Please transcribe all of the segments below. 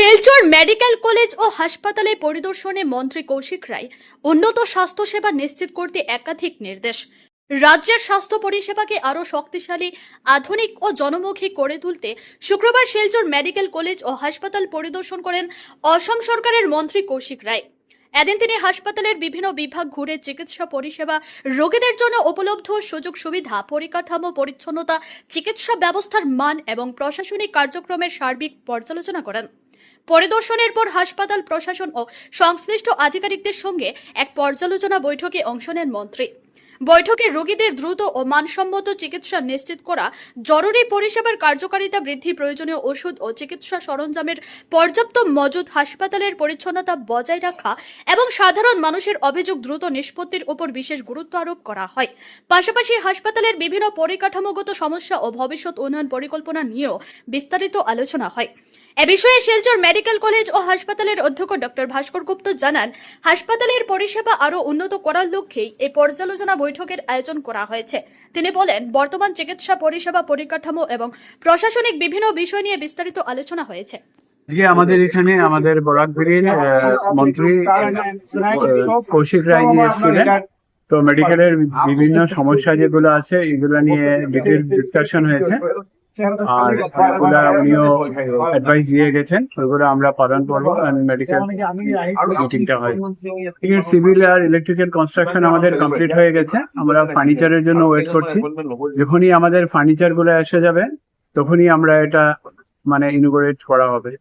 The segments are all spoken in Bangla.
শিলচর মেডিকেল কলেজ ও হাসপাতালে পরিদর্শনে মন্ত্রী কৌশিক রায় উন্নত স্বাস্থ্যসেবা নিশ্চিত করতে একাধিক নির্দেশ। রাজ্যের স্বাস্থ্য পরিষেবাকে আরও শক্তিশালী, আধুনিক ও জনমুখী করে তুলতে শুক্রবার শিলচর মেডিকেল কলেজ ও হাসপাতাল পরিদর্শন করেন অসম সরকারের মন্ত্রী কৌশিক রায়। এদিন তিনি হাসপাতালের বিভিন্ন বিভাগ ঘুরে চিকিৎসা পরিষেবা, রোগীদের জন্য উপলব্ধ সুযোগ সুবিধা, পরিকাঠামো, পরিচ্ছন্নতা, চিকিৎসা ব্যবস্থার মান এবং প্রশাসনিক কার্যক্রমের সার্বিক পর্যালোচনা করেন। পরিদর্শনের পর হাসপাতাল প্রশাসন ও সংশ্লিষ্ট আধিকারিকদের সঙ্গে এক পর্যালোচনা বৈঠকে অংশ নেন মন্ত্রী। বৈঠকে রোগীদের দ্রুত ও মানসম্মত চিকিৎসা নিশ্চিত করা, জরুরি পরিষেবার কার্যকারিতা বৃদ্ধি, প্রয়োজনীয় ওষুধ ও চিকিৎসা সরঞ্জামের পর্যাপ্ত মজুদ, হাসপাতালের পরিচ্ছন্নতা বজায় রাখা এবং সাধারণ মানুষের অভিযোগ দ্রুত নিষ্পত্তির উপর বিশেষ গুরুত্ব আরোপ করা হয়। পাশাপাশি হাসপাতালের বিভিন্ন পরিকাঠামোগত সমস্যা ও ভবিষ্যৎ উন্নয়ন পরিকল্পনা নিয়েও বিস্তারিত আলোচনা হয়। এ বিষয়ে শিলচর মেডিকেল কলেজ ও হাসপাতালের অধ্যক্ষ ডক্টর ভাস্কর গুপ্ত জানান, হাসপাতালের পরিষেবা আরও উন্নত করার লক্ষ্যেই এই পর্যালোচনা বৈঠকের আয়োজন করা হয়েছে। তিনি বলেন, বর্তমান চিকিৎসা পরিষেবা, পরিকাঠামো এবং প্রশাসনিক বিভিন্ন বিষয় নিয়ে বিস্তারিত আলোচনা হয়েছে। আজকে আমাদের এখানে আমাদের বরাকভেড়ির মন্ত্রী কৌশিক রায় জি এসেছিলেন। তো মেডিকেলের বিভিন্ন সমস্যা যেগুলো আছে এগুলো নিয়ে ডিটেল ডিসকাশন হয়েছে, আর ওগুলা উনিও অ্যাডভাইস দিয়ে গেছেন, ওইগুলো আমরা পালন করবো। মেডিকেল মিটিংটা হয়, সিভিল আর ইলেকট্রিক্যাল কনস্ট্রাকশন আমাদের কমপ্লিট হয়ে গেছে। আমরা ফার্নিচারের জন্য ওয়েট করছি। যখনই আমাদের ফার্নিচার গুলো এসে যাবে তখনই আমরা এটা মানে ইনোগ্রেট করা হবে।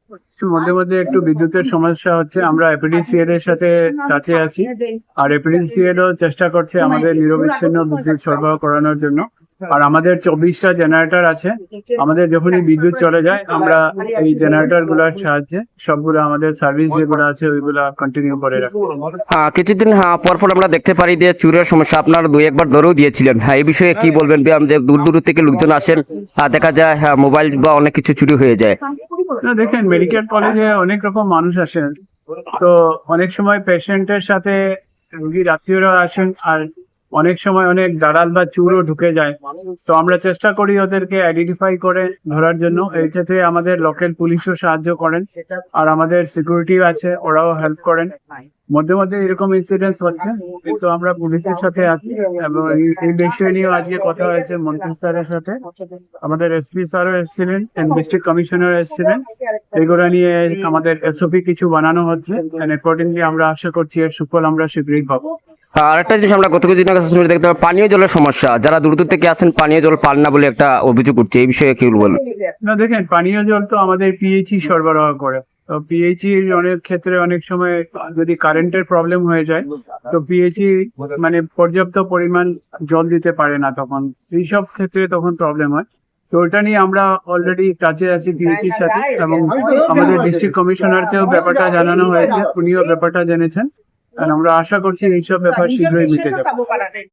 মধ্যে মধ্যে একটু বিদ্যুতের সমস্যা হচ্ছে, আমরা এপিডিসিএল এর সাথে কাছে আছি, আর এপিডিসিএল ও চেষ্টা করছে আমাদের নিরবিচ্ছিন্ন বিদ্যুৎ সরবরাহ করানোর জন্য। আর আমাদের 24টা জেনারেটর আছে, আমাদের যখনই বিদ্যুৎ চলে যায় আমরা এই জেনারেটর গুলার সাহায্যে সবগুলো আমাদের সার্ভিস যেগুলো আছে ওইগুলা কন্টিনিউ করে রাখি। কিছুদিন পরপর আমরা দেখতে পারি যে চুরের সমস্যা আপনারা দুই একবার ধরেও দিয়েছিলেন। এই বিষয়ে কি বলবেন? যে দূর দূর থেকে লোকজন আসেন, দেখা যায় মোবাইল বা অনেক কিছু চুরি হয়ে যায়। না, দেখেন মেডিকেল কলেজে অনেক রকম মানুষ আসেন, তো অনেক সময় পেশেন্টের সাথে রোগীর আত্মীয়রা আসেন, আর অনেক সময় অনেক দালাল বা চুরও ঢুকে যায়। তো আমরা চেষ্টা করি ওদেরকে আইডেন্টিফাই করে ধরার জন্য। এই ক্ষেত্রে আমাদের লোকাল পুলিশও সাহায্য করেন, আর আমাদের সিকিউরিটি আছে, ওরাও হেল্প করেন। মধ্যে মধ্যে এরকম ইনসিডেন্টস হচ্ছে, কিন্তু আমরা পুলিশের সাথে আছি এবং এই বিষয় নিয়েও আজকে কথা হয়েছে মন্ত্রী স্যারের সাথে। আমাদের এসপি স্যারও এসেছিলেন, ডিস্ট্রিক্ট কমিশনার এসেছিলেন। এগুলো নিয়ে আমাদের এসওপি কিছু বানানো হচ্ছে, অ্যাকর্ডিংলি আমরা আশা করছি এর সুফল আমরা শীঘ্রই পাবো। আর একটা জিনিস আমরা গত কিছুদিন আগে দেখতে পাই, পানীয় জলের সমস্যা। যারা দূর দূর থেকে আসেন পানীয় জল পান না বলে একটা অভিযোগ উঠছে, এই বিষয়ে কি বলবেন? না, দেখেন পানীয় জল তো আমাদের পিএইচই সরবরাহ করে। তো পিএইচই অনেক ক্ষেত্রে অনেক সময় যদি কারেন্টের প্রবলেম হয়ে যায় তো পিএইচই মানে পর্যাপ্ত পরিমাণ জল দিতে পারে না, তখন এইসব ক্ষেত্রে তখন প্রবলেম হয়। তো ওটা নিয়ে আমরা অলরেডি কাছে আছি পিএইচির সাথে, এবং আমাদের ডিস্ট্রিক্ট কমিশনারকেও ব্যাপারটা জানানো হয়েছে, উনিও ব্যাপারটা জেনেছেন। আর আমরা আশা করছি এইসব ব্যাপার শীঘ্রই মিটে যাবে।